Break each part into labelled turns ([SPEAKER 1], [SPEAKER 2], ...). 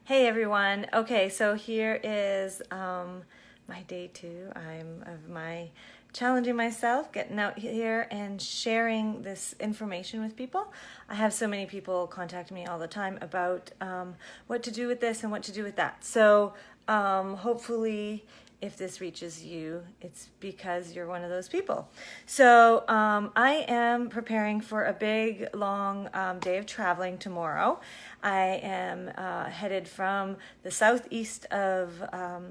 [SPEAKER 1] Hey everyone. Okay, so here is my day 2. I'm of my challenging myself, getting out here and sharing this information with people. I have so many people contact me all the time about what to do with this and what to do with that. So hopefully if this reaches you, it's because you're one of those people. So I am preparing for a big, long day of traveling tomorrow. I am headed from the southeast of the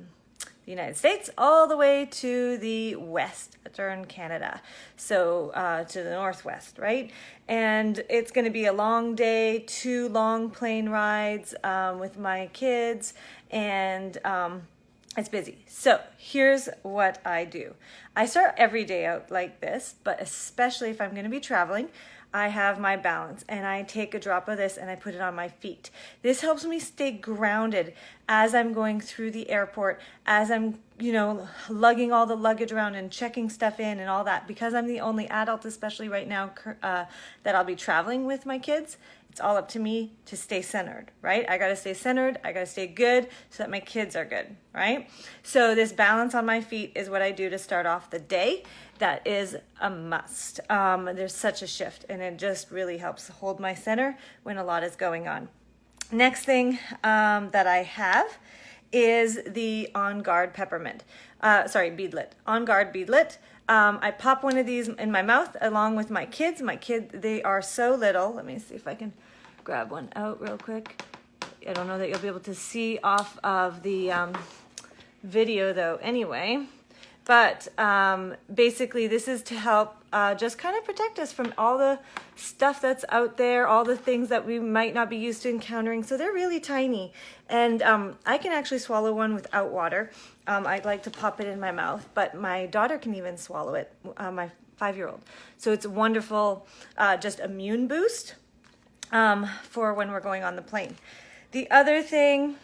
[SPEAKER 1] United States all the way to the western Canada, so to the northwest, right? And it's going to be a long day, 2 long plane rides with my kids, and it's busy. So here's what I do. I start every day out like this, but especially if I'm going to be traveling, I have my balance and I take a drop of this and I put it on my feet. This helps me stay grounded as I'm going through the airport, as I'm, lugging all the luggage around and checking stuff in and all that. Because I'm the only adult, especially right now, that I'll be traveling with my kids, it's all up to me to stay centered, right? I got to stay centered. I got to stay good so that my kids are good, right? So this balance on my feet is what I do to start off the day. That is a must. There's such a shift, and it just really helps hold my center when a lot is going on. Next thing that I have is the On Guard peppermint. Beadlet. On Guard beadlet. I pop one of these in my mouth along with my kids. They are so little. Let me see if I can grab one out real quick. I don't know that you'll be able to see off of the video though anyway. But basically this is to help just kind of protect us from all the stuff that's out there, all the things that we might not be used to encountering. So they're really tiny. And I can actually swallow one without water. I'd like to pop it in my mouth, but my daughter can even swallow it, my 5-year-old. So it's a wonderful just immune boost for when we're going on the plane. The other thing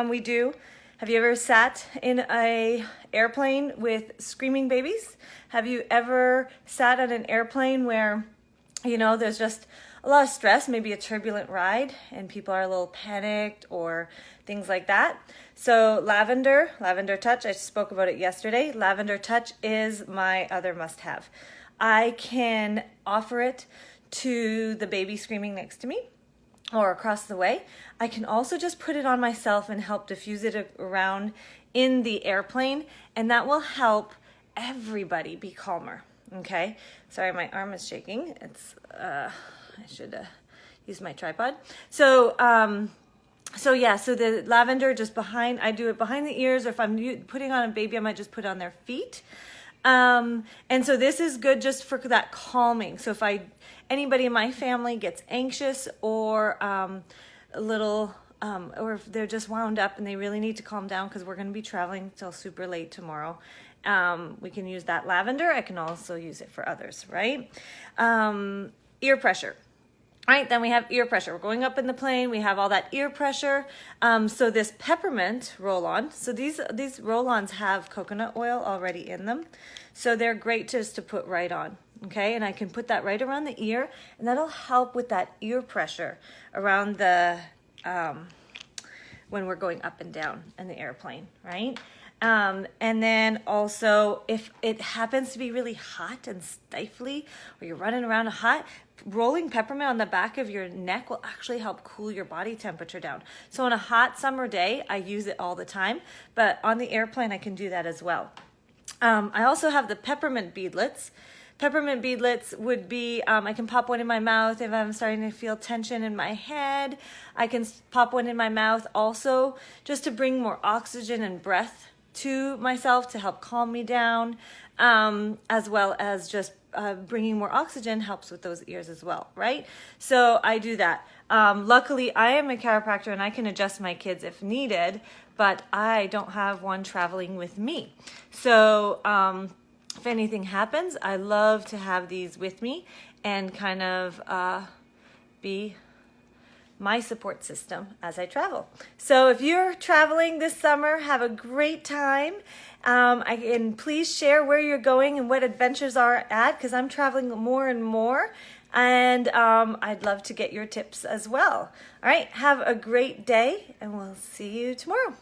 [SPEAKER 1] we do, have you ever sat in an airplane with screaming babies? Have you ever sat on an airplane where, there's just a lot of stress, maybe a turbulent ride, and people are a little panicked or things like that? So Lavender Touch, I spoke about it yesterday. Lavender Touch is my other must-have. I can offer it to the baby screaming next to me or across the way. I can also just put it on myself and help diffuse it around in the airplane, and that will help everybody be calmer. Okay, sorry, my arm is shaking. It's I should use my tripod. So the lavender just behind, I do it behind the ears, or if I'm putting on a baby, I might just put it on their feet. And so this is good just for that calming. So if anybody in my family gets anxious or a little, or if they're just wound up and they really need to calm down because we're going to be traveling till super late tomorrow, we can use that lavender. I can also use it for others, right? Ear pressure. All right, then we have ear pressure. We're going up in the plane. We have all that ear pressure. So this peppermint roll-on. So these roll-ons have coconut oil already in them. So they're great just to put right on. Okay, and I can put that right around the ear, and that'll help with that ear pressure around the when we're going up and down in the airplane, right? And then also, if it happens to be really hot and stifly, or you're running around hot, rolling peppermint on the back of your neck will actually help cool your body temperature down. So on a hot summer day, I use it all the time, but on the airplane, I can do that as well. I also have the peppermint beadlets. Peppermint beadlets would be, I can pop one in my mouth if I'm starting to feel tension in my head. I can pop one in my mouth also just to bring more oxygen and breath to myself to help calm me down, as well as just bringing more oxygen helps with those ears as well, right? So I do that. Luckily, I am a chiropractor and I can adjust my kids if needed, but I don't have one traveling with me. So if anything happens, I love to have these with me and kind of be my support system as I travel. So if you're traveling this summer, have a great time. And please share where you're going and what adventures are at, because I'm traveling more and more. And I'd love to get your tips as well. All right, have a great day, and we'll see you tomorrow.